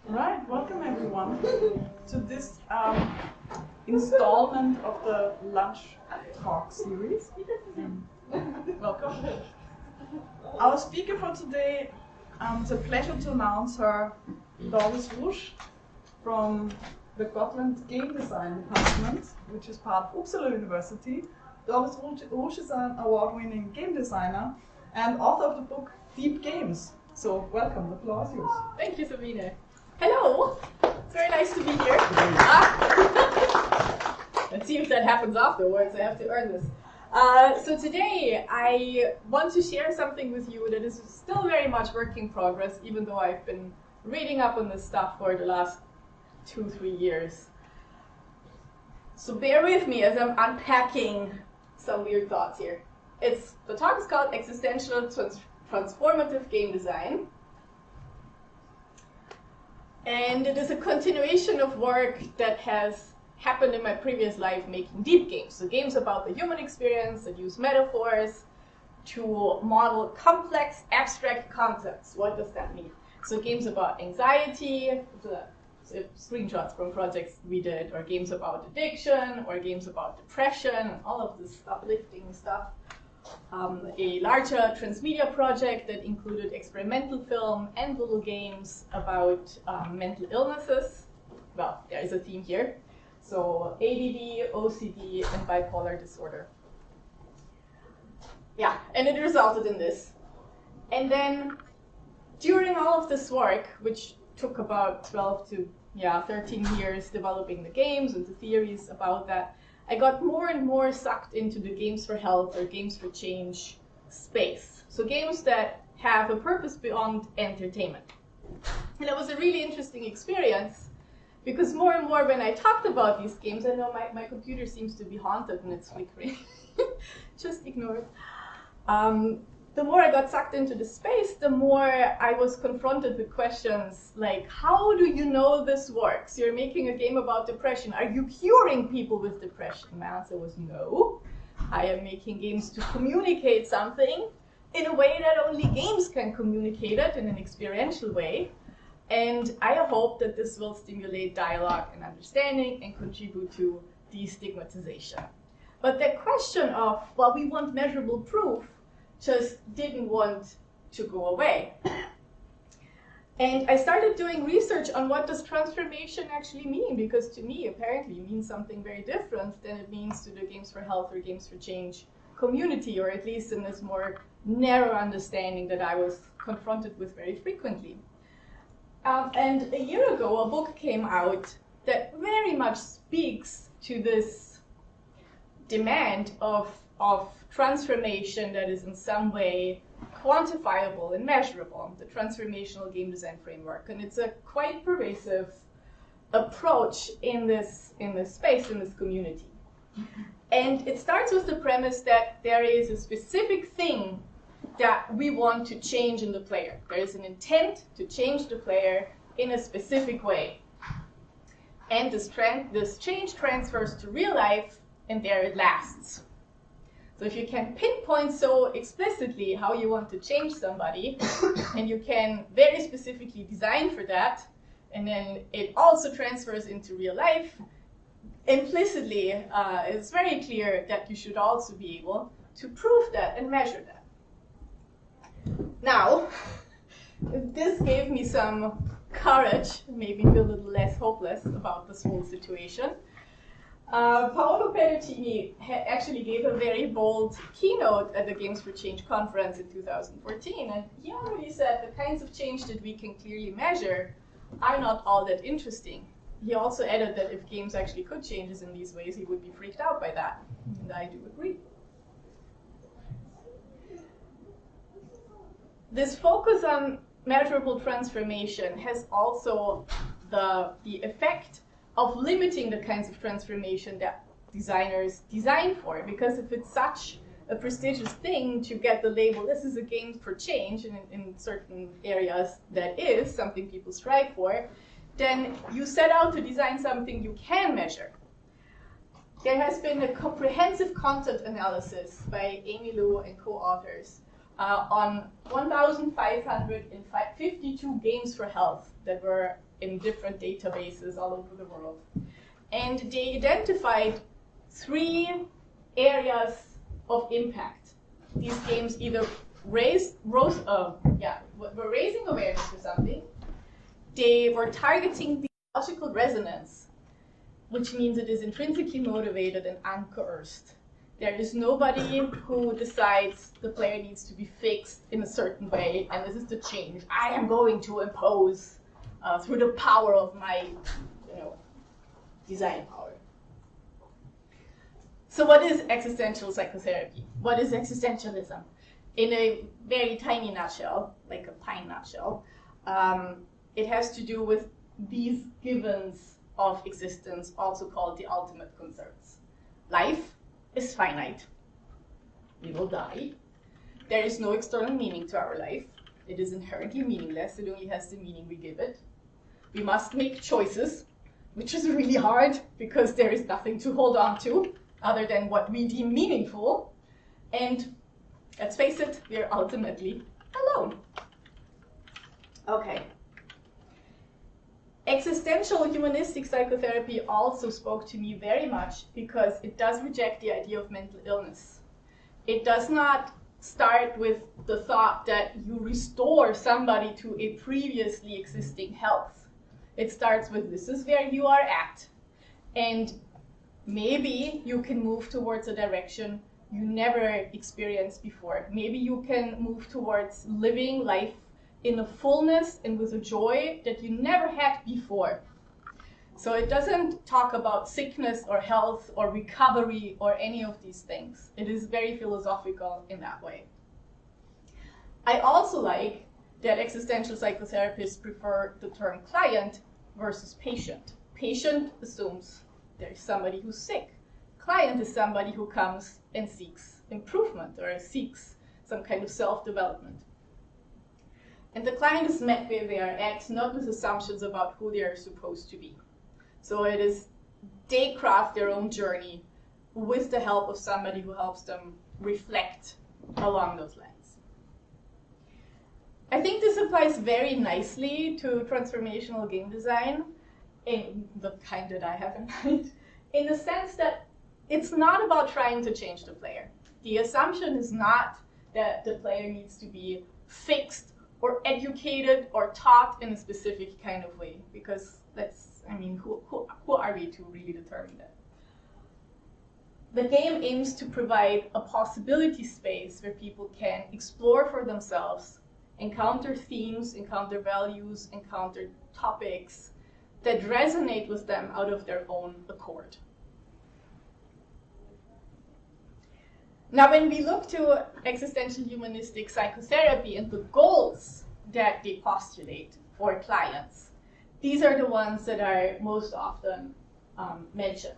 Right, welcome everyone to this installment of the Lunch Talk series. Welcome. Our speaker for today, it's a pleasure to announce her, Doris Rusch, from the Gotland Game Design Department, which is part of Uppsala University. Doris Rusch is an award-winning game designer and author of the book Deep Games. So welcome, the floor is yours. Thank you, Sabrina. Hello, it's very nice to be here. Let's see if that happens afterwards. I have to earn this. So today I want to share something with you that is still very much work in progress, even though I've been reading up on this stuff for the last 2-3 years. So bear with me as I'm unpacking some weird thoughts here. The talk is called Existential Transformative Game Design. And it is a continuation of work that has happened in my previous life making deep games. So games about the human experience that use metaphors to model complex, abstract concepts. What does that mean? So games about anxiety, screenshots from projects we did, or games about addiction, or games about depression, and all of this uplifting stuff. A larger transmedia project that included experimental film and little games about mental illnesses. Well, there is a theme here. So ADD, OCD, and bipolar disorder. Yeah, and it resulted in this. And then during all of this work, which took about 12 to 13 years developing the games and the theories about that, I got more and more sucked into the games for health or games for change space. So games that have a purpose beyond entertainment. And it was a really interesting experience because more and more when I talked about these games, I know my computer seems to be haunted and it's flickering. Just ignore it. The more I got sucked into the space, the more I was confronted with questions like, how do you know this works? You're making a game about depression. Are you curing people with depression? My answer was no. I am making games to communicate something in a way that only games can communicate it in an experiential way. And I hope that this will stimulate dialogue and understanding and contribute to destigmatization. But the question of, well, we want measurable proof, just didn't want to go away. And I started doing research on what does transformation actually mean, because to me, apparently, it means something very different than it means to the Games for Health or Games for Change community, or at least in this more narrow understanding that I was confronted with very frequently. And a year ago, a book came out that very much speaks to this demand of transformation that is in some way quantifiable and measurable, the transformational game design framework. And it's a quite pervasive approach in this space, in this community. And it starts with the premise that there is a specific thing that we want to change in the player. There is an intent to change the player in a specific way. And this change transfers to real life, and there it lasts. So if you can pinpoint so explicitly how you want to change somebody, and you can very specifically design for that, and then it also transfers into real life, implicitly it's very clear that you should also be able to prove that and measure that. Now, this gave me some courage, made me feel a little less hopeless about this whole situation. Paolo Perugini actually gave a very bold keynote at the Games for Change conference in 2014, and he already said the kinds of change that we can clearly measure are not all that interesting. He also added that if games actually could change us in these ways, he would be freaked out by that, and I do agree. This focus on measurable transformation has also the effect of limiting the kinds of transformation that designers design for. Because if it's such a prestigious thing to get the label, this is a game for change, and in certain areas that is something people strive for, then you set out to design something you can measure. There has been a comprehensive content analysis by Amy Liu and co-authors on 1,552 games for health that were in different databases all over the world. And they identified 3 areas of impact. These games either were raising awareness for something, they were targeting biological resonance, which means it is intrinsically motivated and uncoerced. There is nobody who decides the player needs to be fixed in a certain way, and this is the change I am going to impose through the power of my, design power. So what is existential psychotherapy? What is existentialism? In a very tiny nutshell, like a pine nutshell, it has to do with these givens of existence, also called the ultimate concerns. Life is finite. We will die. There is no external meaning to our life. It is inherently meaningless. It only has the meaning we give it. We must make choices, which is really hard because there is nothing to hold on to other than what we deem meaningful. And let's face it, we are ultimately alone. Okay. Existential humanistic psychotherapy also spoke to me very much because it does reject the idea of mental illness. It does not start with the thought that you restore somebody to a previously existing health. It starts with, this is where you are at, and maybe you can move towards a direction you never experienced before. Maybe you can move towards living life in a fullness and with a joy that you never had before. So it doesn't talk about sickness or health or recovery or any of these things. It is very philosophical in that way. I also like that existential psychotherapists prefer the term client versus patient. Patient assumes there's somebody who's sick. Client is somebody who comes and seeks improvement or seeks some kind of self-development. And the client is met where they are at, not with assumptions about who they are supposed to be. So it is, they craft their own journey with the help of somebody who helps them reflect along those lines. I think this applies very nicely to transformational game design, in the kind that I have in mind, in the sense that it's not about trying to change the player. The assumption is not that the player needs to be fixed or educated or taught in a specific kind of way, because who are we to really determine that? The game aims to provide a possibility space where people can explore for themselves, encounter themes, encounter values, encounter topics that resonate with them out of their own accord. Now, when we look to existential humanistic psychotherapy and the goals that they postulate for clients, these are the ones that are most often mentioned.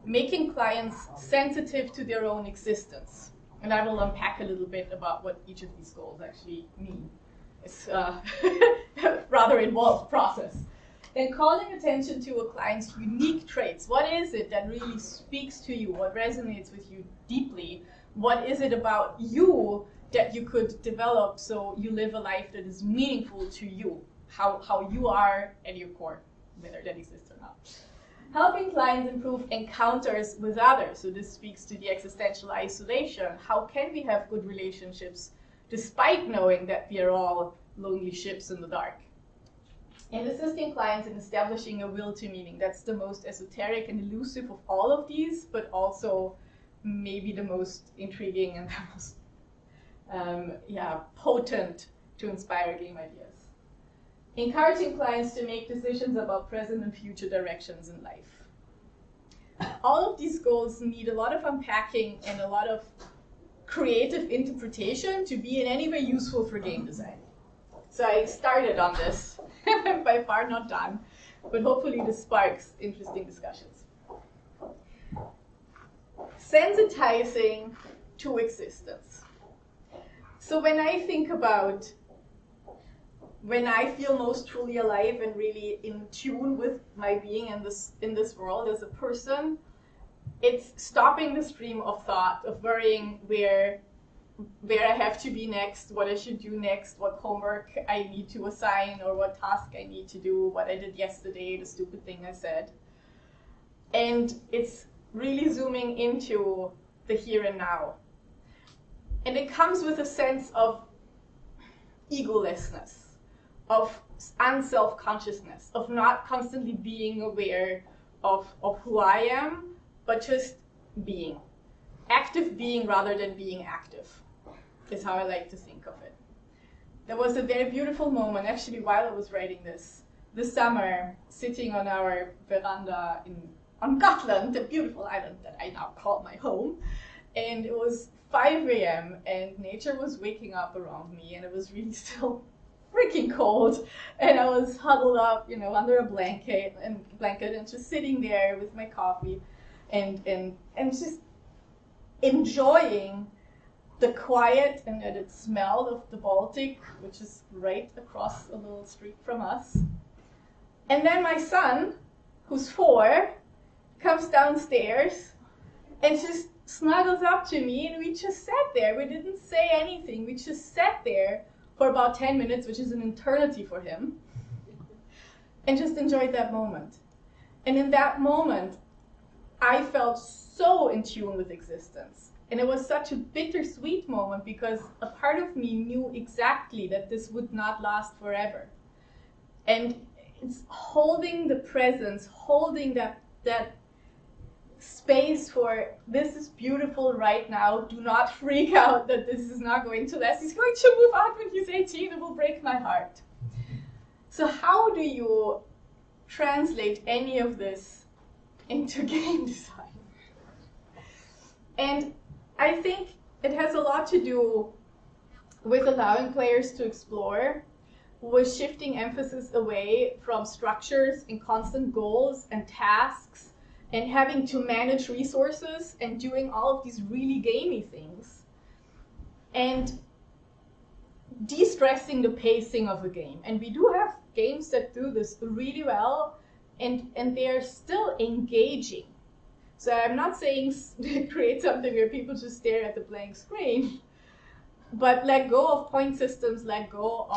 Making clients sensitive to their own existence. And I will unpack a little bit about what each of these goals actually mean. It's a rather involved process. Then calling attention to a client's unique traits. What is it that really speaks to you? What resonates with you deeply? What is it about you that you could develop so you live a life that is meaningful to you? How you are at your core, whether that exists or not. Helping clients improve encounters with others. So this speaks to the existential isolation. How can we have good relationships despite knowing that we are all lonely ships in the dark? And assisting clients in establishing a will to meaning. That's the most esoteric and elusive of all of these, but also maybe the most intriguing and the most potent to inspire game ideas. Encouraging clients to make decisions about present and future directions in life. All of these goals need a lot of unpacking and a lot of creative interpretation to be in any way useful for game design. So I started on this. I'm by far not done, but hopefully this sparks interesting discussions. Sensitizing to existence. So when I think about when I feel most truly alive and really in tune with my being in this world as a person, it's stopping the stream of thought, of worrying where where I have to be next, what I should do next, what homework I need to assign, or what task I need to do, what I did yesterday, the stupid thing I said. And it's really zooming into the here and now. And it comes with a sense of egolessness, of unself-consciousness, of not constantly being aware of who I am, but just being. Active being rather than being active is how I like to think of it. There was a very beautiful moment, actually, while I was writing this summer, sitting on our veranda on Gotland, the beautiful island that I now call my home. And it was 5 a.m. and nature was waking up around me, and it was really still freaking cold. And I was huddled up, under a blanket and just sitting there with my coffee and just enjoying the quiet and the smell of the Baltic, which is right across a little street from us. And then my son, who's 4, comes downstairs and just snuggles up to me, and we just sat there. We didn't say anything. We just sat there for about 10 minutes, which is an eternity for him, and just enjoyed that moment. And in that moment, I felt so in tune with existence. And it was such a bittersweet moment because a part of me knew exactly that this would not last forever. And it's holding the presence, holding that space for this is beautiful right now. Do not freak out that this is not going to last. He's going to move out when he's 18. It will break my heart. So how do you translate any of this into game design? And I think it has a lot to do with allowing players to explore, with shifting emphasis away from structures and constant goals and tasks and having to manage resources and doing all of these really gamey things, and de-stressing the pacing of a game. And we do have games that do this really well, and they're still engaging. So I'm not saying create something where people just stare at the blank screen, but let go of point systems, let go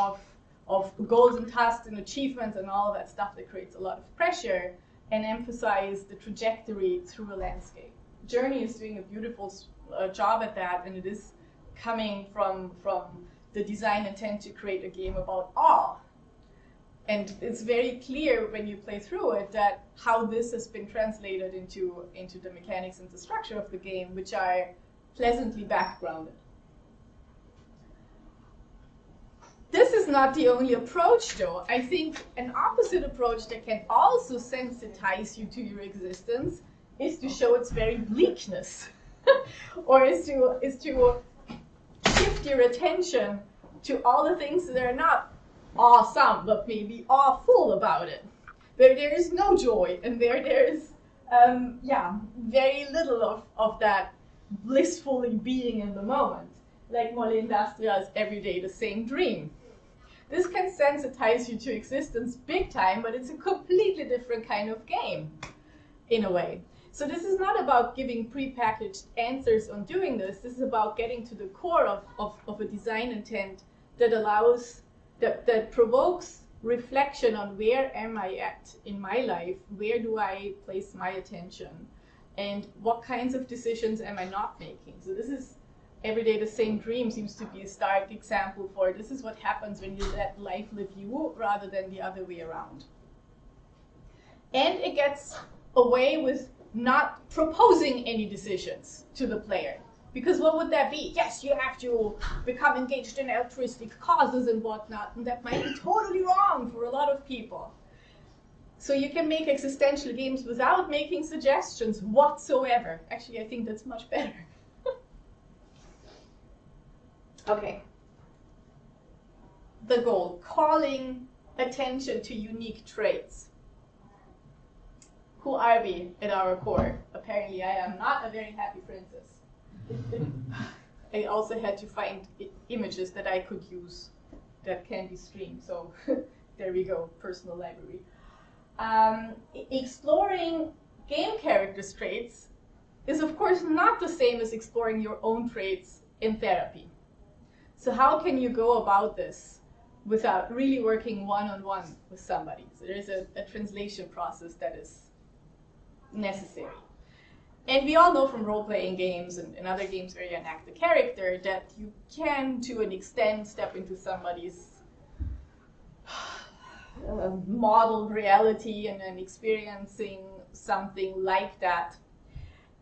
of goals and tasks and achievements and all of that stuff that creates a lot of pressure, and emphasize the trajectory through a landscape. Journey is doing a beautiful job at that, and it is coming from the design intent to create a game about awe. And it's very clear when you play through it that how this has been translated into the mechanics and the structure of the game, which are pleasantly backgrounded. This is not the only approach, though. I think an opposite approach that can also sensitize you to your existence is to show its very bleakness, or is to shift your attention to all the things that are not awesome, but maybe awful about it, where there is no joy and where there is very little of that blissfully being in the moment, like Mole Industria's Every Day the Same Dream. This can sensitize you to existence big time, but it's a completely different kind of game, in a way. So this is not about giving prepackaged answers on doing this. This is about getting to the core of a design intent that allows, that provokes reflection on where am I at in my life, where do I place my attention, and what kinds of decisions am I not making. So this is Every Day the Same Dream seems to be a stark example for this is what happens when you let life live you rather than the other way around. And it gets away with not proposing any decisions to the player. Because what would that be? Yes, you have to become engaged in altruistic causes and whatnot, and that might be totally wrong for a lot of people. So you can make existential games without making suggestions whatsoever. Actually, I think that's much better. Okay. The goal, calling attention to unique traits. Who are we at our core? Apparently, I am not a very happy princess. I also had to find images that I could use that can be streamed. So there we go, personal library. Exploring game characters' traits is, of course, not the same as exploring your own traits in therapy. So how can you go about this without really working one-on-one with somebody? So there's a translation process that is necessary. And we all know from role-playing games and other games where you enact a character that you can, to an extent, step into somebody's modeled reality and then experiencing something like that.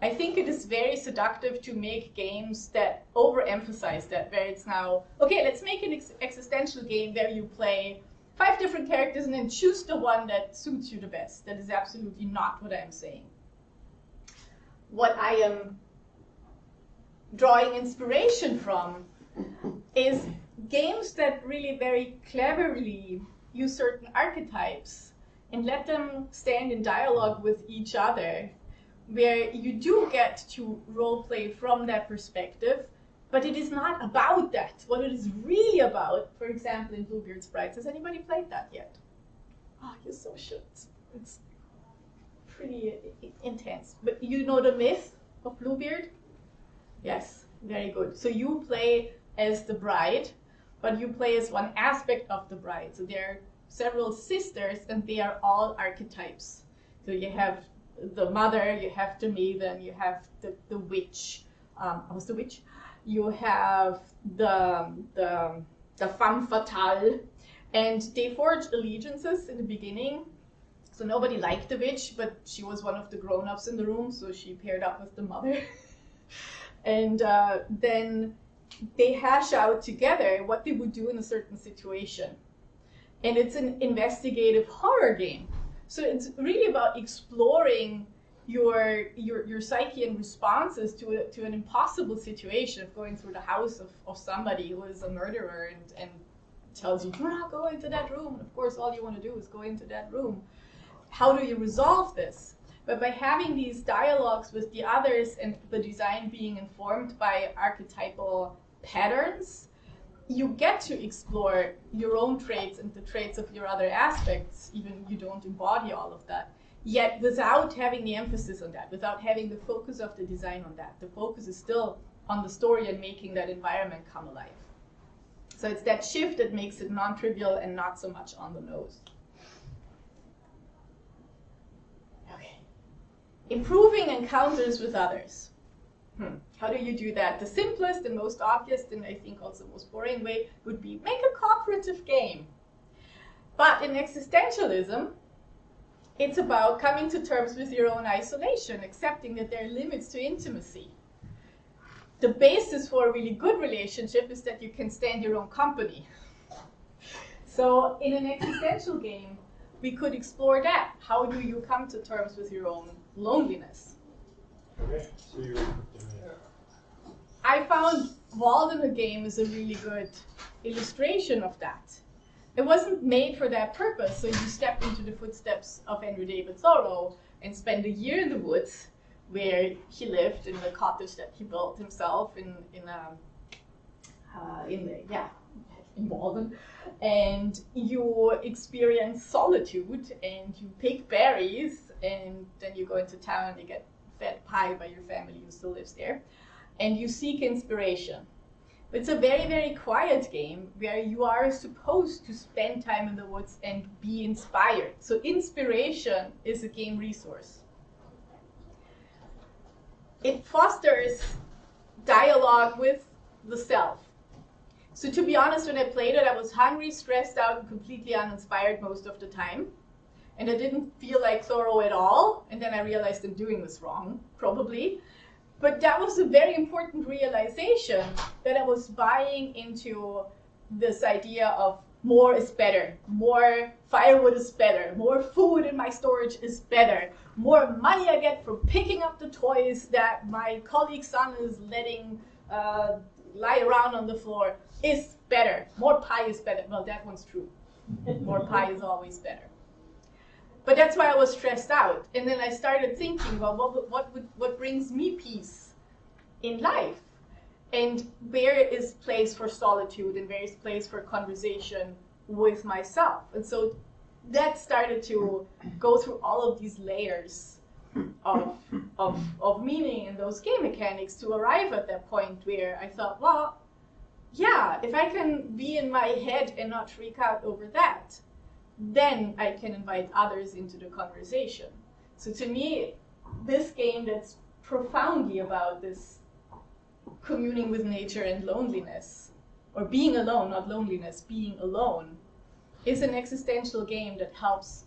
I think it is very seductive to make games that overemphasize that, where it's now, okay, let's make an existential game where you play 5 different characters and then choose the one that suits you the best. That is absolutely not what I am saying. What I am drawing inspiration from is games that really very cleverly use certain archetypes and let them stand in dialogue with each other, where you do get to role play from that perspective, but it is not about that. What it is really about, for example, in Bluebeard Sprites, has anybody played that yet? Oh, you so should. It's pretty intense. But you know the myth of Bluebeard? Yes, very good. So you play as the bride, but you play as one aspect of the bride. So there are several sisters, and they are all archetypes. So you have the mother, you have the maiden, you have the witch. What's the witch? You have the femme fatale, and they forged allegiances in the beginning. So nobody liked the witch, but she was one of the grown-ups in the room, so she paired up with the mother. And then they hash out together what they would do in a certain situation. And it's an investigative horror game. So it's really about exploring your psyche and responses to an impossible situation of going through the house of somebody who is a murderer and tells you, do not go into that room. And of course, all you want to do is go into that room. How do you resolve this? But by having these dialogues with the others and the design being informed by archetypal patterns, you get to explore your own traits and the traits of your other aspects, even you don't embody all of that, yet without having the emphasis on that, without having the focus of the design on that. The focus is still on the story and making that environment come alive. So it's that shift that makes it non-trivial and not so much on the nose. Okay. Improving encounters with others. How do you do that? The simplest and most obvious, and I think also most boring way, would be make a cooperative game. But in existentialism, it's about coming to terms with your own isolation, accepting that there are limits to intimacy. The basis for a really good relationship is that you can stand your own company. So in an existential game, we could explore that. How do you come to terms with your own loneliness? Okay, so I found Walled in the game is a really good illustration of that. It wasn't made for that purpose, so you step into the footsteps of Andrew David Thoreau and spend a year in the woods where he lived in the cottage that he built himself in Walden, and you experience solitude and you pick berries and then you go into town and you get fed pie by your family who still lives there, and you seek inspiration. It's a very, very quiet game where you are supposed to spend time in the woods and be inspired. So inspiration is a game resource. It fosters dialogue with the self. So to be honest, when I played it, I was hungry, stressed out, and completely uninspired most of the time. And I didn't feel like Thoreau at all. And then I realized I'm doing this wrong, probably. But that was a very important realization, that I was buying into this idea of more is better, more firewood is better, more food in my storage is better, more money I get for picking up the toys that my colleague's son is letting lie around on the floor is better. More pie is better. Well, that one's true. More pie is always better. But that's why I was stressed out. And then I started thinking, well, what brings me peace in life? And where is place for solitude and where is place for conversation with myself? And so that started to go through all of these layers of meaning in those game mechanics to arrive at that point where I thought, well, yeah, if I can be in my head and not freak out over that, then I can invite others into the conversation. So to me, this game that's profoundly about this communing with nature and loneliness, or being alone, not loneliness, being alone, is an existential game that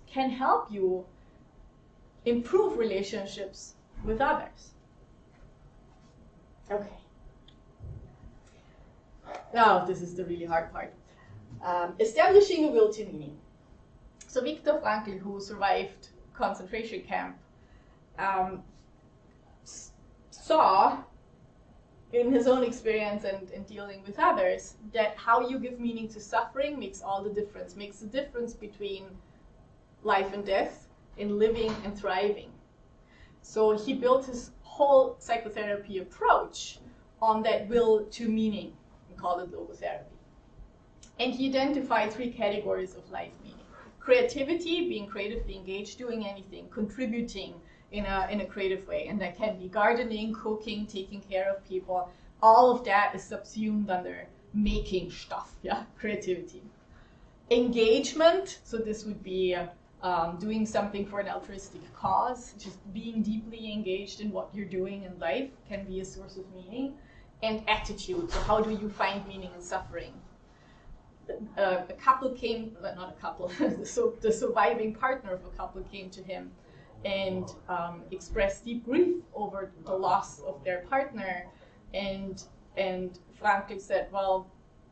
can help you improve relationships with others. Okay. Now, this is the really hard part. Establishing a will to meaning. So Viktor Frankl, who survived concentration camp, saw in his own experience and in dealing with others that how you give meaning to suffering makes all the difference, makes the difference between life and death, in living and thriving. So he built his whole psychotherapy approach on that will to meaning, and called it logotherapy. And he identified 3 categories of life meaning. Creativity, being creatively engaged, doing anything, contributing in a creative way. And that can be gardening, cooking, taking care of people. All of that is subsumed under making stuff, yeah, creativity. Engagement, so this would be doing something for an altruistic cause, just being deeply engaged in what you're doing in life can be a source of meaning. And attitude, so how do you find meaning in suffering? A couple came, not a couple, the surviving partner of a couple came to him and expressed deep grief over the loss of their partner. And Frankl said, well,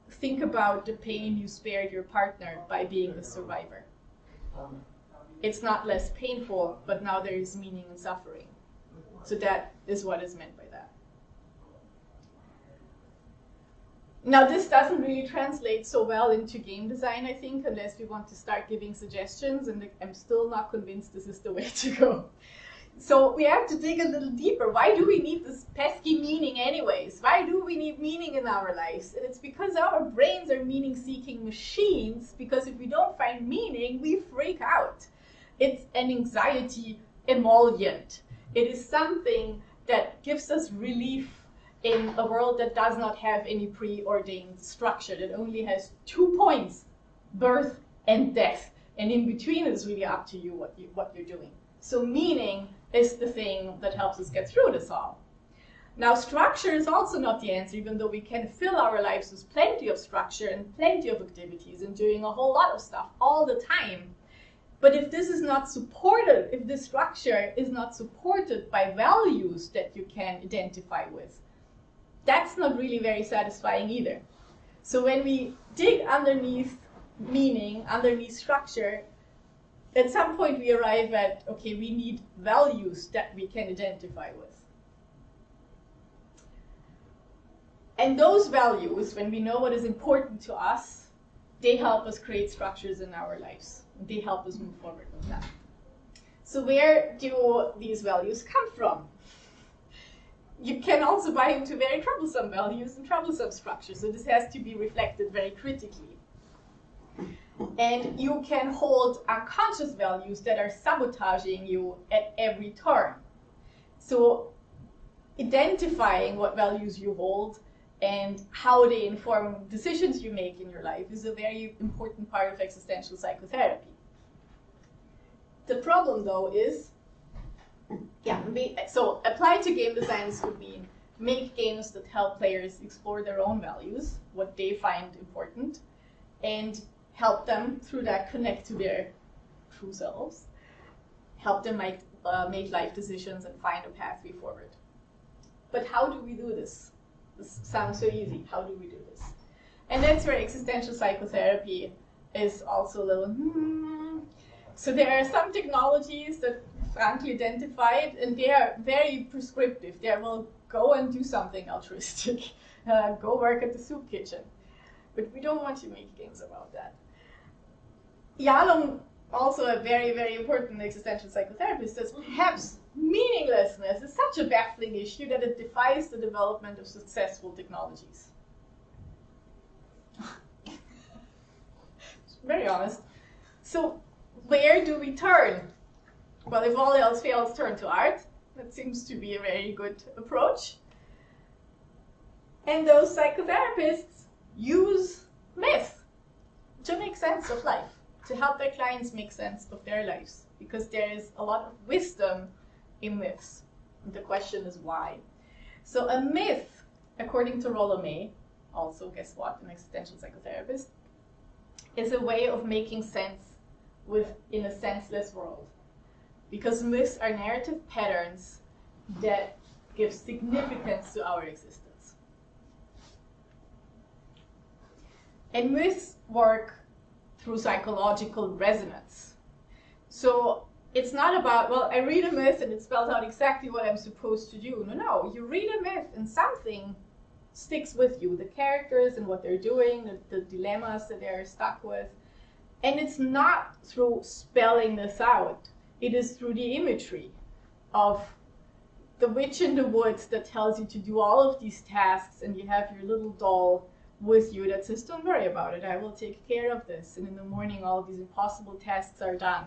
think about the pain you spared your partner by being the survivor. It's not less painful, but now there is meaning in suffering. So that is what is meant by that. Now, this doesn't really translate so well into game design, I think, unless we want to start giving suggestions, and I'm still not convinced this is the way to go. So we have to dig a little deeper. Why do we need this pesky meaning anyways? Why do we need meaning in our lives? And it's because our brains are meaning-seeking machines, because if we don't find meaning, we freak out. It's an anxiety emollient. It is something that gives us relief in a world that does not have any preordained structure, that only has 2 points, birth and death. And in between, it's really up to you what you're doing. So meaning is the thing that helps us get through this all. Now, structure is also not the answer, even though we can fill our lives with plenty of structure and plenty of activities and doing a whole lot of stuff all the time. But if this is not supported, if this structure is not supported by values that you can identify with, that's not really very satisfying either. So when we dig underneath meaning, underneath structure, at some point we arrive at, okay, we need values that we can identify with. And those values, when we know what is important to us, they help us create structures in our lives. They help us move forward with that. So where do these values come from? You can also buy into very troublesome values and troublesome structures, so this has to be reflected very critically. And you can hold unconscious values that are sabotaging you at every turn. So identifying what values you hold and how they inform decisions you make in your life is a very important part of existential psychotherapy. The problem, though, is so applied to game designs would mean make games that help players explore their own values, what they find important, and help them through that connect to their true selves, help them make life decisions and find a pathway forward. But how do we do this? This sounds so easy. How do we do this? And that's where existential psychotherapy is also a little So there are some technologies that Frankl identified, and they are very prescriptive. They are, well, go and do something altruistic. Go work at the soup kitchen. But we don't want to make games about that. Yalom, also a very, very important existential psychotherapist, says perhaps meaninglessness is such a baffling issue that it defies the development of successful technologies. Very honest. So where do we turn? Well, if all else fails, turn to art. That seems to be a very good approach. And those psychotherapists use myth to make sense of life, to help their clients make sense of their lives, because there is a lot of wisdom in myths. And the question is why. So a myth, according to Rollo May, also guess what, an existential psychotherapist, is a way of making sense in a senseless world. Because myths are narrative patterns that give significance to our existence. And myths work through psychological resonance. So it's not about, well, I read a myth and it spells out exactly what I'm supposed to do. No, you read a myth and something sticks with you. The characters and what they're doing, the dilemmas that they're stuck with. And it's not through spelling this out. It is through the imagery of the witch in the woods that tells you to do all of these tasks, and you have your little doll with you that says, don't worry about it, I will take care of this. And in the morning, all of these impossible tasks are done.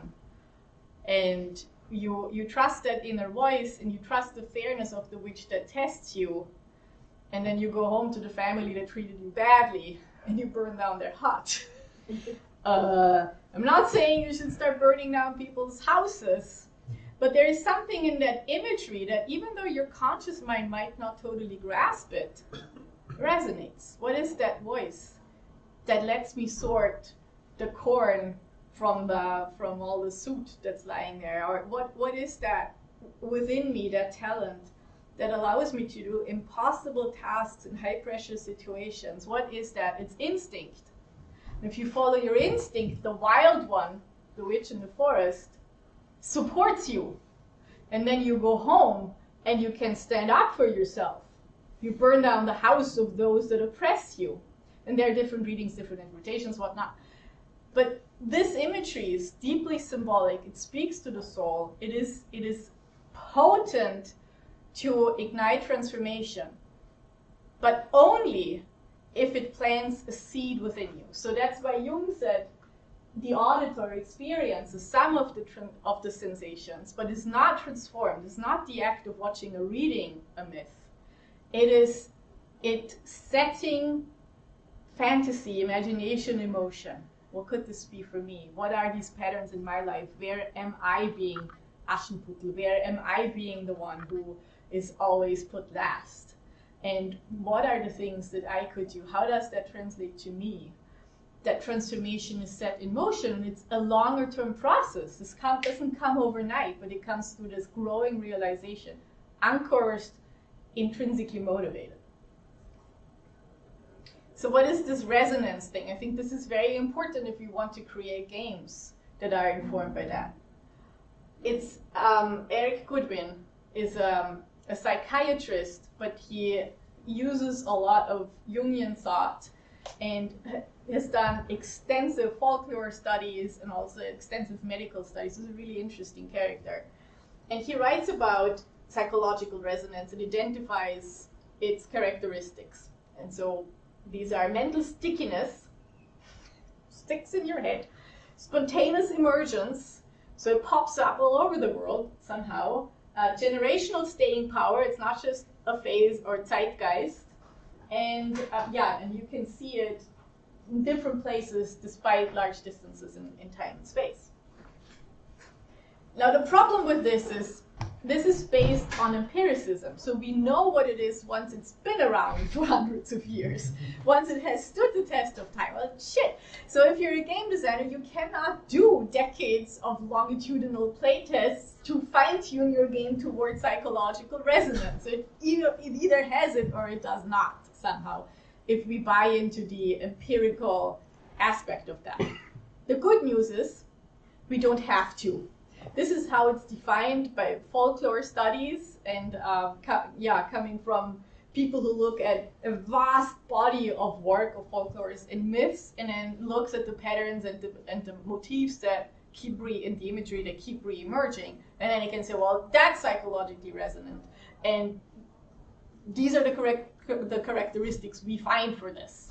And you trust that inner voice, and you trust the fairness of the witch that tests you. And then you go home to the family that treated you badly, and you burn down their hut. I'm not saying you should start burning down people's houses, but there is something in that imagery that, even though your conscious mind might not totally grasp it, resonates. What is that voice that lets me sort the corn from all the soot that's lying there? Or what is that within me, that talent that allows me to do impossible tasks in high pressure situations? What is that? It's instinct. If you follow your instinct, the wild one, the witch in the forest, supports you. And then you go home and you can stand up for yourself. You burn down the house of those that oppress you. And there are different readings, different interpretations, whatnot. But this imagery is deeply symbolic. It speaks to the soul. It is potent to ignite transformation, but only if it plants a seed within you. So that's why Jung said the auditory experience is some of the sensations, but is not transformed. It's not the act of watching or reading a myth. It setting fantasy, imagination, emotion. What could this be for me? What are these patterns in my life? Where am I being Aschenputtel? Where am I being the one who is always put last? And what are the things that I could do? How does that translate to me? That transformation is set in motion, and it's a longer term process. This doesn't come overnight, but it comes through this growing realization, uncoerced, intrinsically motivated. So what is this resonance thing? I think this is very important if you want to create games that are informed by that. It's Erik Goodwyn is a psychiatrist, but he uses a lot of Jungian thought and has done extensive folklore studies and also extensive medical studies. He's a really interesting character. And he writes about psychological resonance and identifies its characteristics. And so these are mental stickiness, sticks in your head, spontaneous emergence, so it pops up all over the world somehow, generational staying power, it's not just a phase or zeitgeist, and and you can see it in different places despite large distances in time and space. Now the problem with this is based on empiricism. So we know what it is once it's been around for hundreds of years, once it has stood the test of time. Well, shit. So if you're a game designer, you cannot do decades of longitudinal playtests to fine-tune your game towards psychological resonance. It either has it or it does not somehow, if we buy into the empirical aspect of that. The good news is we don't have to. This is how it's defined by folklore studies and coming from people who look at a vast body of work of folklores and myths, and then looks at the patterns and the motifs that keep in the imagery that keep re-emerging, and then you can say, well, that's psychologically resonant, and these are the characteristics we find for this.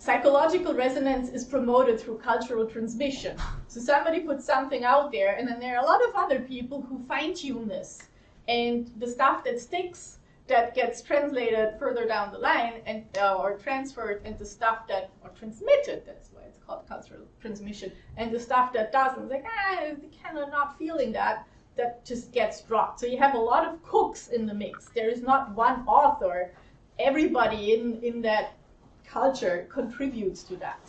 psychological resonance is promoted through cultural transmission. So somebody puts something out there, and then there are a lot of other people who fine-tune this. And the stuff that sticks, that gets translated further down the line and or transferred, and the stuff that, or transmitted, that's why it's called cultural transmission, and the stuff that doesn't, it's like, kind of not feeling that just gets dropped. So you have a lot of cooks in the mix. There is not one author. Everybody in that culture contributes to that.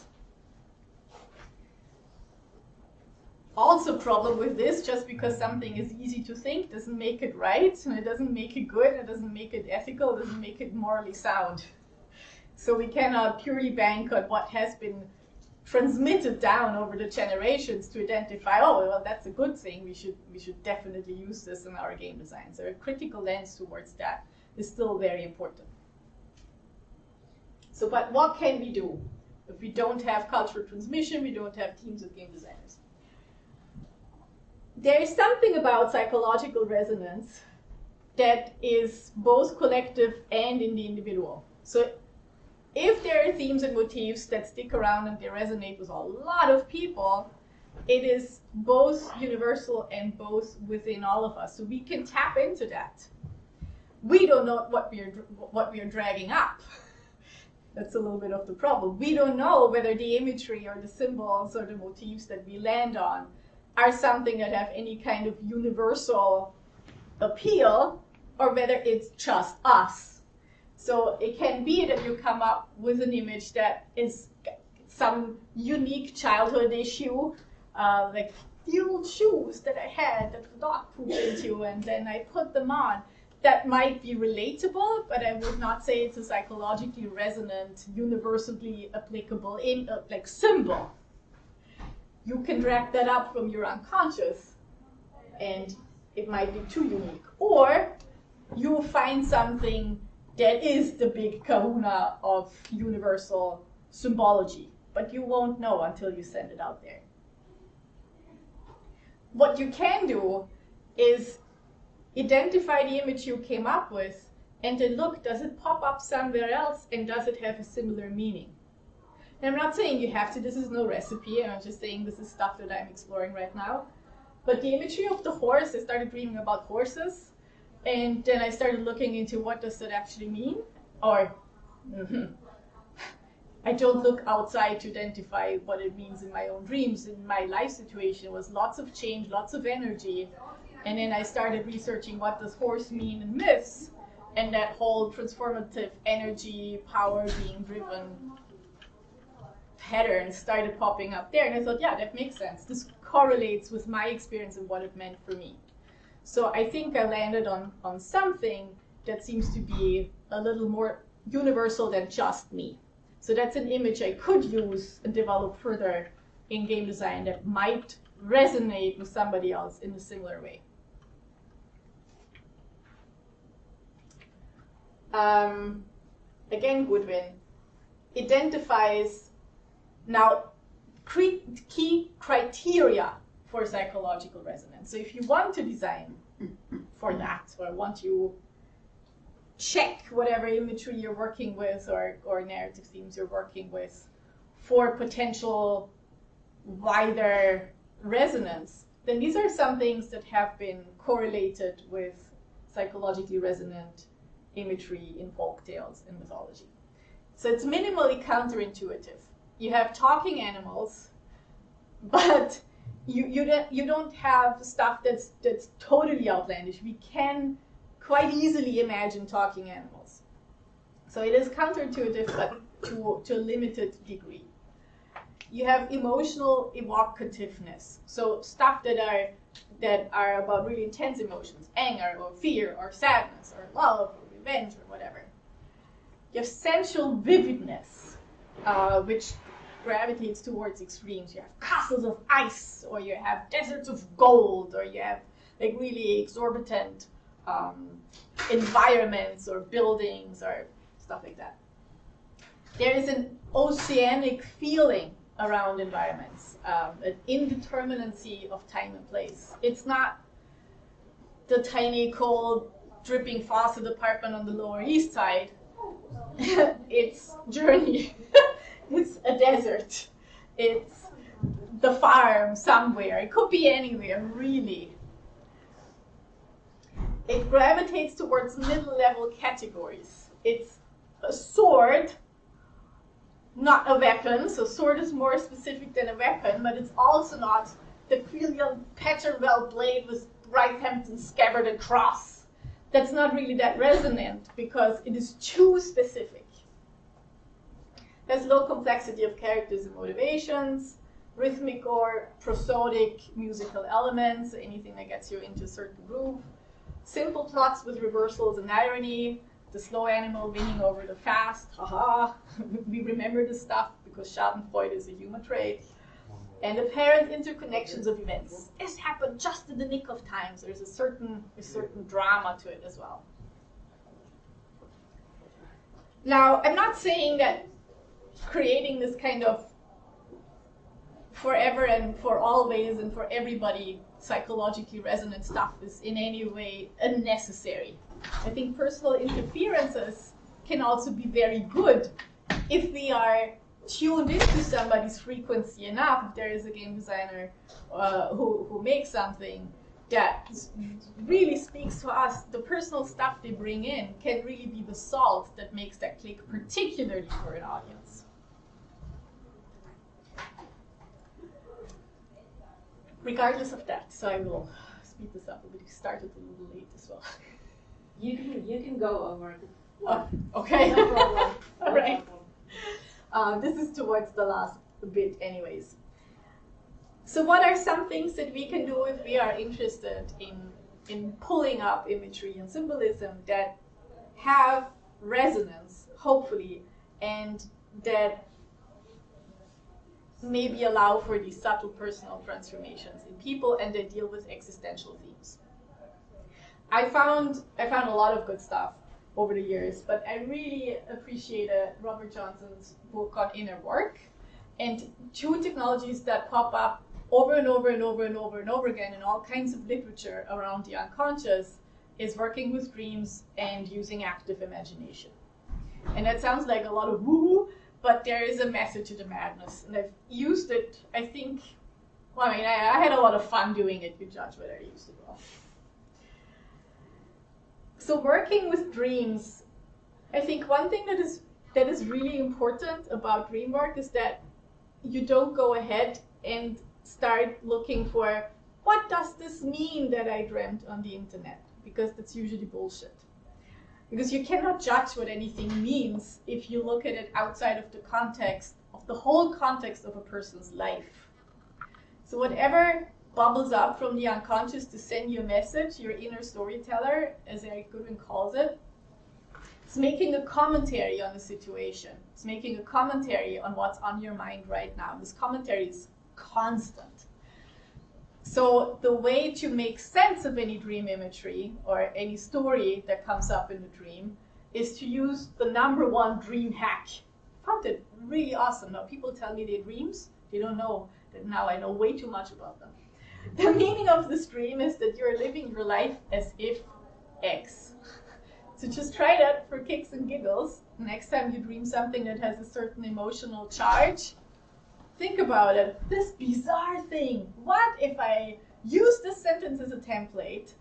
Also, problem with this, just because something is easy to think doesn't make it right, and it doesn't make it good, it doesn't make it ethical, it doesn't make it morally sound. So we cannot purely bank on what has been transmitted down over the generations to identify, oh, well, that's a good thing, we should definitely use this in our game design. So a critical lens towards that is still very important. So, but what can we do if we don't have cultural transmission, we don't have teams of game designers? There is something about psychological resonance that is both collective and in the individual. So if there are themes and motifs that stick around and they resonate with a lot of people, it is both universal and both within all of us. So we can tap into that. We don't know what we are dragging up. That's a little bit of the problem. We don't know whether the imagery or the symbols or the motifs that we land on are something that have any kind of universal appeal, or whether it's just us. So it can be that you come up with an image that is some unique childhood issue, like the old shoes that I had that the dog pooped into, and then I put them on. That might be relatable, but I would not say it's a psychologically resonant, universally applicable like symbol. You can drag that up from your unconscious, and it might be too unique. Or you find something that is the big kahuna of universal symbology, but you won't know until you send it out there. What you can do is identify the image you came up with, and then look, does it pop up somewhere else, and does it have a similar meaning? And I'm not saying you have to, this is no recipe, and I'm just saying this is stuff that I'm exploring right now. But the imagery of the horse, I started dreaming about horses, and then I started looking into what does that actually mean, or I don't look outside to identify what it means in my own dreams. In my life situation, it was lots of change, lots of energy, and then I started researching what does horse mean in myths, and that whole transformative energy, power being driven patterns started popping up there, and I thought, yeah, that makes sense. This correlates with my experience and what it meant for me. So I think I landed on something that seems to be a little more universal than just me. So that's an image I could use and develop further in game design that might resonate with somebody else in a similar way. Again, Goodwyn identifies now key criteria for psychological resonance. So if you want to design for that, or want to check whatever imagery you're working with or narrative themes you're working with for potential wider resonance, then these are some things that have been correlated with psychologically resonant imagery in folk tales and mythology. So it's minimally counterintuitive. You have talking animals, but you don't have stuff that's totally outlandish. We can quite easily imagine talking animals. So it is counterintuitive, but to a limited degree. You have emotional evocativeness. So stuff that are about really intense emotions, anger or fear or sadness or love or revenge or whatever. You have sensual vividness, which gravitates towards extremes. You have castles of ice, or you have deserts of gold, or you have like really exorbitant environments or buildings or stuff like that. There is an oceanic feeling around environments, an indeterminacy of time and place. It's not the tiny, cold, dripping faucet apartment on the Lower East Side. It's Journey. It's a desert. It's the farm somewhere. It could be anywhere, really. It gravitates towards middle-level categories. It's a sword, not a weapon. So sword is more specific than a weapon, but it's also not the Culyba Petterwell blade with Brighthampton scabbard and cross. That's not really that resonant because it is too specific. There's low complexity of characters and motivations, rhythmic or prosodic musical elements, anything that gets you into a certain groove. Simple plots with reversals and irony, the slow animal winning over the fast, haha. We remember this stuff because Schadenfreude is a human trait. And apparent interconnections of events. This happened just in the nick of time. So there's a certain drama to it as well. Now, I'm not saying that creating this kind of forever and for always and for everybody psychologically resonant stuff is in any way unnecessary. I think personal interferences can also be very good if we are tuned into somebody's frequency enough. If there is a game designer who makes something that really speaks to us, the personal stuff they bring in can really be the salt that makes that click, particularly for an audience. Regardless of that, so I will speed this up a bit. We started a little late as well. You can go over. Oh, okay. No problem. All right. This is towards the last bit anyways. So what are some things that we can do if we are interested in pulling up imagery and symbolism that have resonance, hopefully, and that maybe allow for these subtle personal transformations in people and that deal with existential themes? I found a lot of good stuff over the years, but I really appreciated Robert Johnson's book on inner work, and two technologies that pop up over and over and over and over and over again in all kinds of literature around the unconscious is working with dreams and using active imagination. And that sounds like a lot of woo-woo, but there is a method to the madness, and I've used it, I think, well, I mean, I had a lot of fun doing it. You judge whether I used it well. So working with dreams, I think one thing that is really important about dream work is that you don't go ahead and start looking for, what does this mean that I dreamt on the internet? Because that's usually bullshit. Because you cannot judge what anything means if you look at it outside of the context, of the whole context of a person's life. So whatever bubbles up from the unconscious to send you a message, your inner storyteller, as Erik Goodwyn calls it, it's making a commentary on the situation. It's making a commentary on what's on your mind right now. This commentary is constant. So the way to make sense of any dream imagery or any story that comes up in the dream is to use the #1 dream hack. I found it really awesome. Now people tell me their dreams, they don't know that now I know way too much about them. The meaning of this dream is that you're living your life as if X. So just try that for kicks and giggles. Next time you dream something that has a certain emotional charge, think about it. This bizarre thing. What if I use this sentence as a template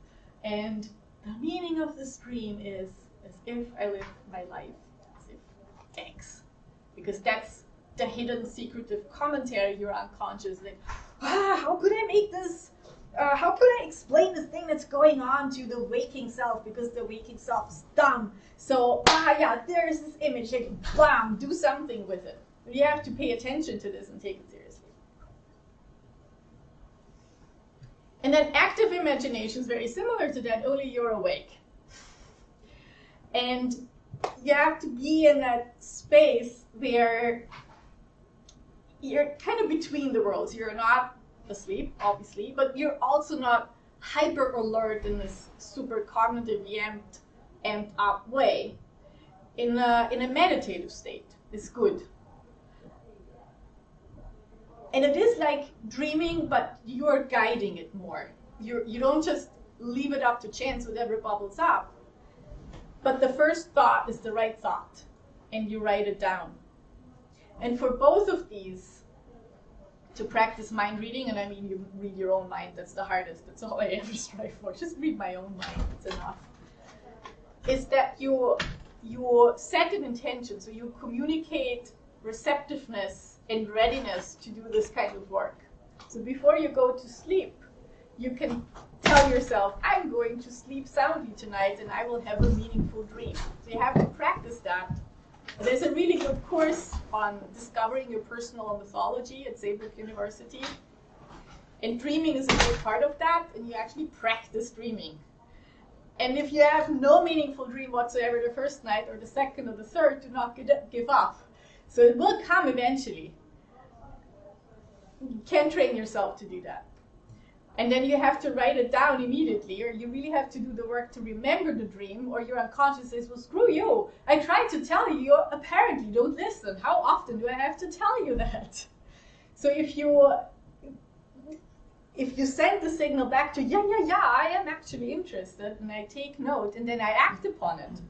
and the meaning of this dream is as if I live my life as if X. Because that's the hidden secretive commentary you're unconscious. Like, how could I make this? How could I explain this thing that's going on to the waking self? Because the waking self is dumb. So, yeah, there's this image. Like, bam, do something with it. You have to pay attention to this and take it seriously. And then active imagination is very similar to that, only you're awake. And you have to be in that space where you're kind of between the worlds. You're not asleep, obviously, but you're also not hyper alert in this super cognitive, amped up way. In a meditative state is good. And it is like dreaming, but you're guiding it more. You don't just leave it up to chance, whatever bubbles up. But the first thought is the right thought, and you write it down. And for both of these, to practice mind reading, and I mean you read your own mind, that's the hardest, that's all I ever strive for, just read my own mind, it's enough, is that you set an intention, so you communicate receptiveness and readiness to do this kind of work. So before you go to sleep, you can tell yourself, I'm going to sleep soundly tonight and I will have a meaningful dream. So you have to practice that. There's a really good course on discovering your personal mythology at Sabrina University. And dreaming is a big part of that, and you actually practice dreaming. And if you have no meaningful dream whatsoever the first night, or the second or the third, do not give up. So it will come eventually. You can train yourself to do that. And then you have to write it down immediately, or you really have to do the work to remember the dream, or your unconscious says, well, screw you. I tried to tell you, you apparently don't listen. How often do I have to tell you that? So if you send the signal back to, yeah, I am actually interested, and I take note, and then I act upon it.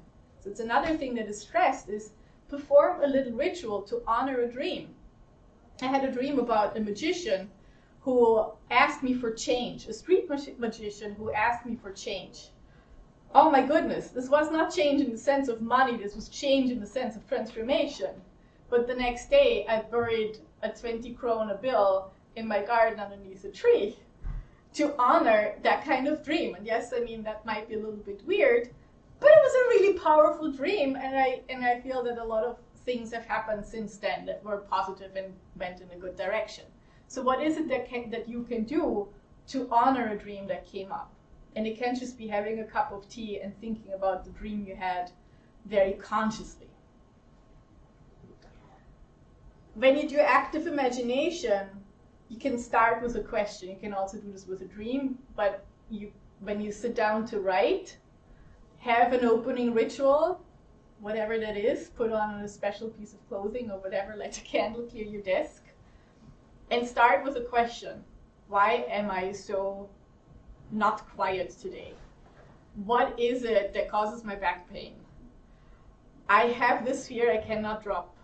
So it's another thing that is stressed, is perform a little ritual to honor a dream. I had a dream about a magician who asked me for change, a street magician who asked me for change. Oh my goodness, this was not change in the sense of money, this was change in the sense of transformation. But the next day I buried a 20 krona bill in my garden underneath a tree to honor that kind of dream. And yes, I mean, that might be a little bit weird, but it was a really powerful dream, and I feel that a lot of things have happened since then that were positive and went in a good direction. So what is it that you can do to honor a dream that came up? And it can't just be having a cup of tea and thinking about the dream you had very consciously. When you do active imagination, you can start with a question. You can also do this with a dream, but when you sit down to write, have an opening ritual, whatever that is, put on a special piece of clothing or whatever, light a candle, clear your desk, and start with a question. Why am I so not quiet today? What is it that causes my back pain? I have this fear I cannot drop.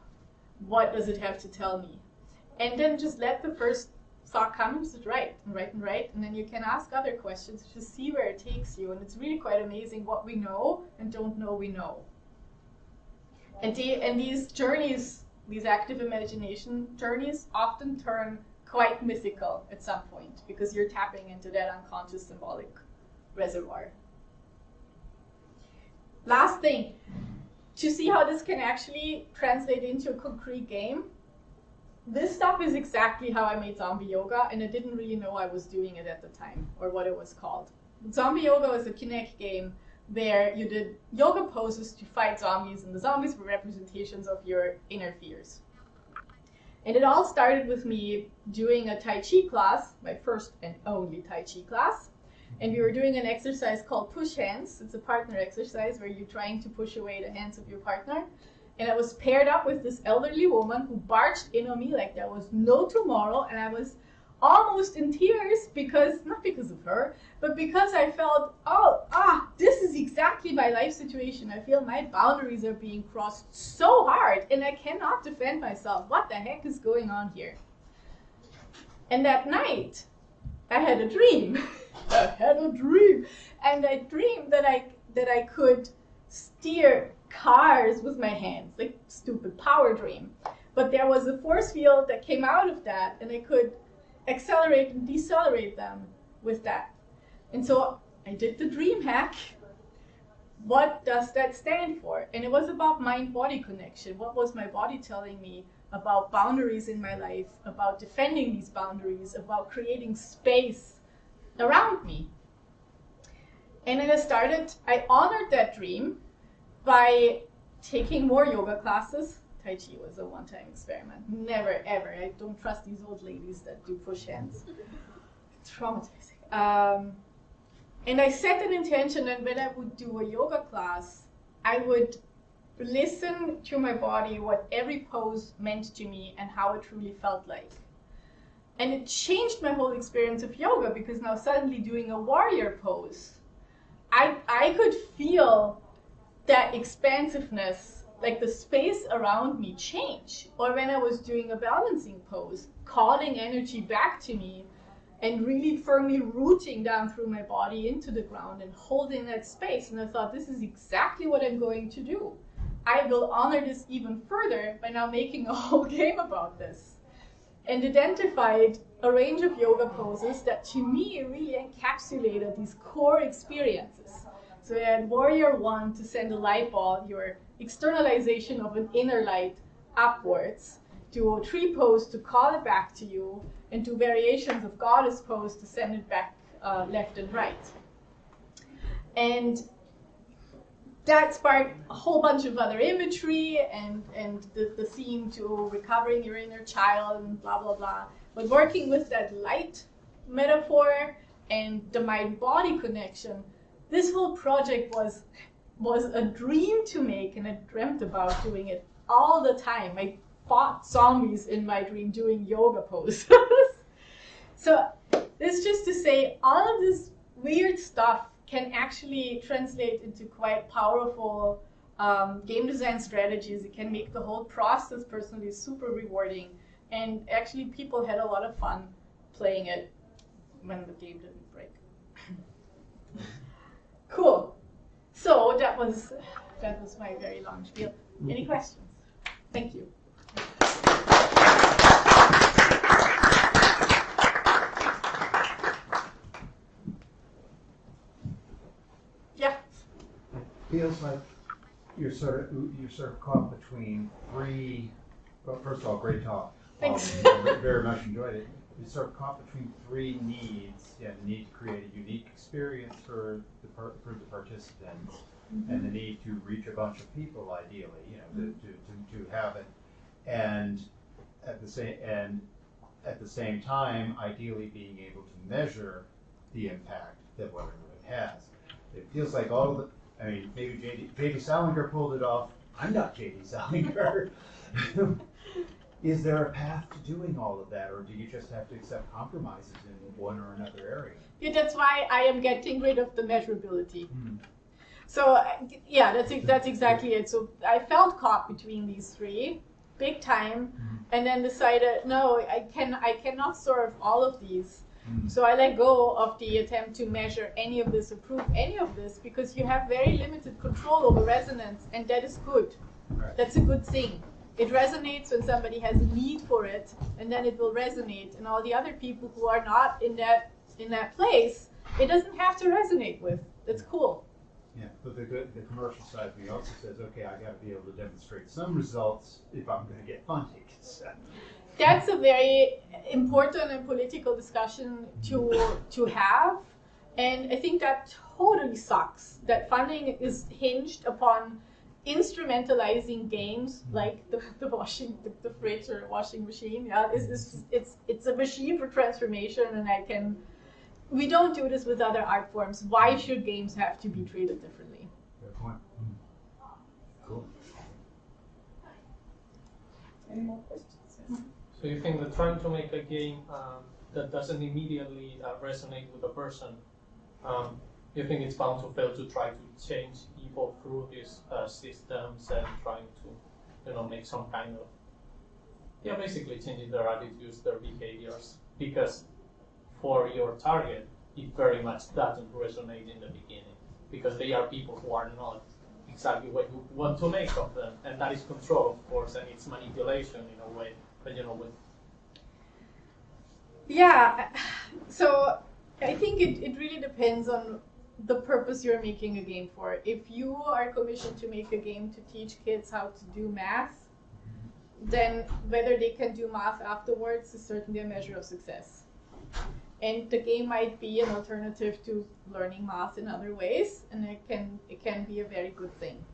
What does it have to tell me? And then just let the first thought come and just write and write and write. And then you can ask other questions to see where it takes you. And it's really quite amazing what we know and don't know we know. And these journeys, these active imagination journeys, often turn quite mythical at some point because you're tapping into that unconscious symbolic reservoir. Last thing, to see how this can actually translate into a concrete game, this stuff is exactly how I made zombie yoga, and I didn't really know I was doing it at the time or what it was called. Zombie yoga was a Kinect game where you did yoga poses to fight zombies, and the zombies were representations of your inner fears. And it all started with me doing a Tai Chi class, my first and only Tai Chi class. And we were doing an exercise called push hands. It's a partner exercise where you're trying to push away the hands of your partner. And I was paired up with this elderly woman who barged in on me like there was no tomorrow. And I was almost in tears because, not because of her, but because I felt, this is exactly my life situation. I feel my boundaries are being crossed so hard and I cannot defend myself. What the heck is going on here? And that night, I had a dream. And I dreamed that I could steer cars with my hands, like stupid power dream. But there was a force field that came out of that, and I could accelerate and decelerate them with that. And so I did the dream hack. What does that stand for? And it was about mind-body connection. What was my body telling me about boundaries in my life, about defending these boundaries, about creating space around me? And then I honored that dream by taking more yoga classes. Tai Chi was a one-time experiment. Never, ever. I don't trust these old ladies that do push hands. It's traumatizing. And I set an intention that when I would do a yoga class, I would listen to my body, what every pose meant to me and how it truly felt like. And it changed my whole experience of yoga because now suddenly doing a warrior pose, I could feel that expansiveness like the space around me change. Or when I was doing a balancing pose, calling energy back to me and really firmly rooting down through my body into the ground and holding that space. And I thought, this is exactly what I'm going to do. I will honor this even further by now making a whole game about this. And identified a range of yoga poses that to me really encapsulated these core experiences. So I had Warrior 1 to send a light ball, your externalization of an inner light upwards, to a tree pose to call it back to you, and to variations of goddess pose to send it back left and right. And that sparked a whole bunch of other imagery and the theme to recovering your inner child and blah, blah, blah. But working with that light metaphor and the mind-body connection, this whole project was a dream to make, and I dreamt about doing it all the time. I fought zombies in my dream doing yoga poses. So this just to say, all of this weird stuff can actually translate into quite powerful game design strategies. It can make the whole process personally super rewarding. And actually people had a lot of fun playing it when the game didn't break. Cool. So that was my very long spiel. Any questions? Thank you. Yeah. Feels like you're sort of caught between three. Well, first of all, great talk. Thanks. Very much enjoyed it. You're sort of caught between three needs. Yeah, the need to create a unique experience for the participants, and the need to reach a bunch of people, ideally, to have it, and at the same time, ideally being able to measure the impact that whatever it has. It feels like all of the. I mean, maybe J.D. Salinger pulled it off. I'm not J.D. Salinger. Is there a path to doing all of that, or do you just have to accept compromises in one or another area? Yeah, that's why I am getting rid of the measurability. So yeah, that's exactly it. So I felt caught between these three, big time, and then decided, no, I cannot serve all of these. So I let go of the attempt to measure any of this or prove any of this, because you have very limited control over resonance, and that is good. Right. That's a good thing. It resonates when somebody has a need for it, and then it will resonate. And all the other people who are not in that place, it doesn't have to resonate with. That's cool. Yeah, but the commercial side of me also says, okay, I got to be able to demonstrate some results if I'm going to get funding. That's a very important and political discussion to have, and I think that totally sucks. That funding is hinged upon instrumentalizing games like the fridge or washing machine. Yeah, it's a machine for transformation, and we don't do this with other art forms. Why should games have to be treated differently? Fair point. Cool. Any more questions? So you think that trying to make a game that doesn't immediately resonate with a person, you think it's bound to fail to try to change people through these systems and trying to, make some kind of, basically changing their attitudes, their behaviors, because for your target, it very much doesn't resonate in the beginning, because they are people who are not exactly what you want to make of them, and that is control, of course, and it's manipulation in a way, but with. Yeah, so I think it really depends on the purpose you're making a game for. If you are commissioned to make a game to teach kids how to do math, then whether they can do math afterwards is certainly a measure of success. And the game might be an alternative to learning math in other ways, and it can be a very good thing.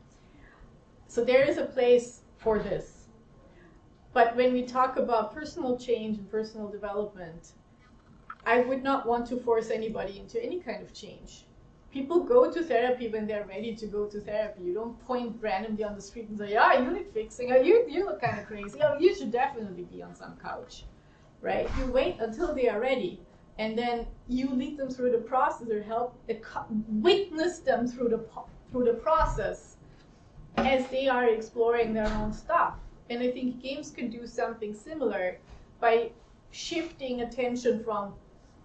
So there is a place for this. But when we talk about personal change and personal development, I would not want to force anybody into any kind of change. People go to therapy when they're ready to go to therapy. You don't point randomly on the street and say, yeah, you need fixing. You look kind of crazy. Oh, you should definitely be on some couch, right? You wait until they are ready, and then you lead them through the process or help witness them through the process. as they are exploring their own stuff. And I think games can do something similar by shifting attention from,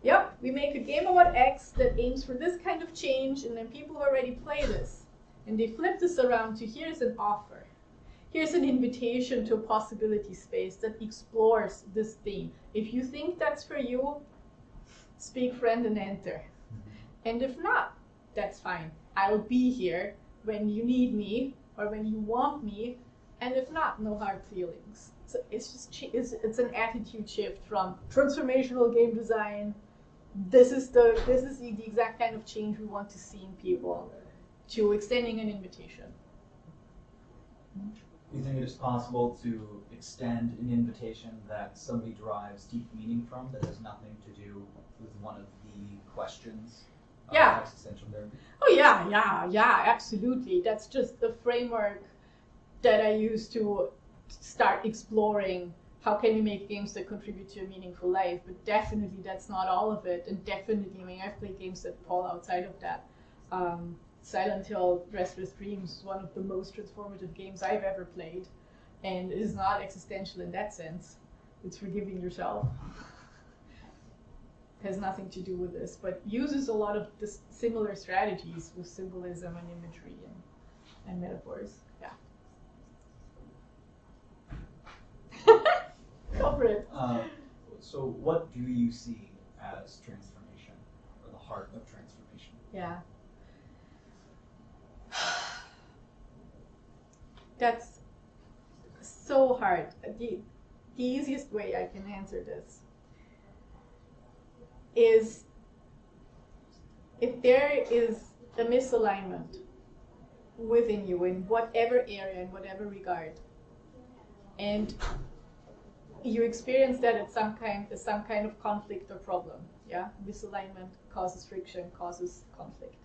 yep, we make a game about X that aims for this kind of change, and then people already play this. And they flip this around to, here's an offer. Here's an invitation to a possibility space that explores this theme. If you think that's for you, speak, friend, and enter. And if not, that's fine. I'll be here when you need me or when you want me, and if not, no hard feelings. So it's just it's an attitude shift from transformational game design. This is the exact kind of change we want to see in people, to extending an invitation. Do you think it is possible to extend an invitation that somebody derives deep meaning from that has nothing to do with one of the questions of existential therapy? Oh yeah, absolutely. That's just the framework that I use to start exploring how can we make games that contribute to a meaningful life. But definitely that's not all of it. And definitely, I mean, I've played games that fall outside of that. Silent Hill, Restless Dreams is one of the most transformative games I've ever played. And it is not existential in that sense. It's forgiving yourself. Has nothing to do with this, but uses a lot of similar strategies with symbolism and imagery and metaphors. Yeah. Go for it. So what do you see as transformation, or the heart of transformation? Yeah. That's so hard. The easiest way I can answer this is if there is a misalignment within you in whatever area, in whatever regard, and you experience that as some kind of conflict or problem. Yeah, misalignment causes friction, causes conflict.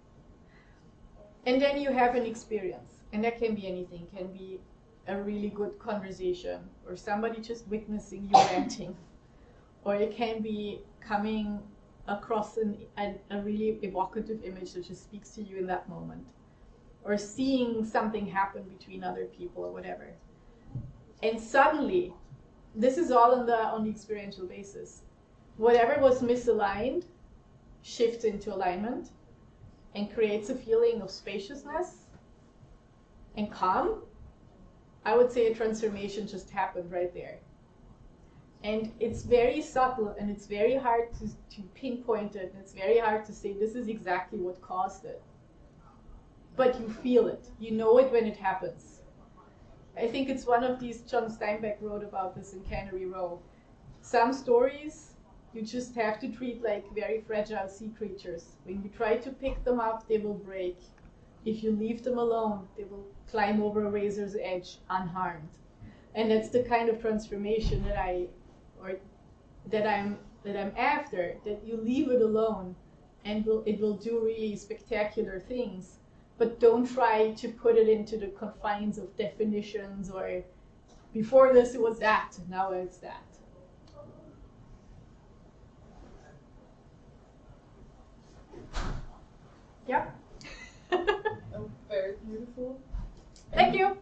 And then you have an experience, and that can be anything. Can be a really good conversation, or somebody just witnessing you ranting, or it can be coming across a really evocative image that just speaks to you in that moment, or seeing something happen between other people or whatever. And suddenly, this is all on the experiential basis. Whatever was misaligned shifts into alignment and creates a feeling of spaciousness and calm. I would say a transformation just happened right there. And it's very subtle, and it's very hard to pinpoint it, and it's very hard to say this is exactly what caused it. But you feel it. You know it when it happens. I think it's one of these, John Steinbeck wrote about this in Cannery Row. Some stories you just have to treat like very fragile sea creatures. When you try to pick them up, they will break. If you leave them alone, they will climb over a razor's edge unharmed. And that's the kind of transformation that I'm after, that you leave it alone and it will do really spectacular things. But don't try to put it into the confines of definitions, or before this it was that, now it's that. Yep. Very beautiful. Thank you.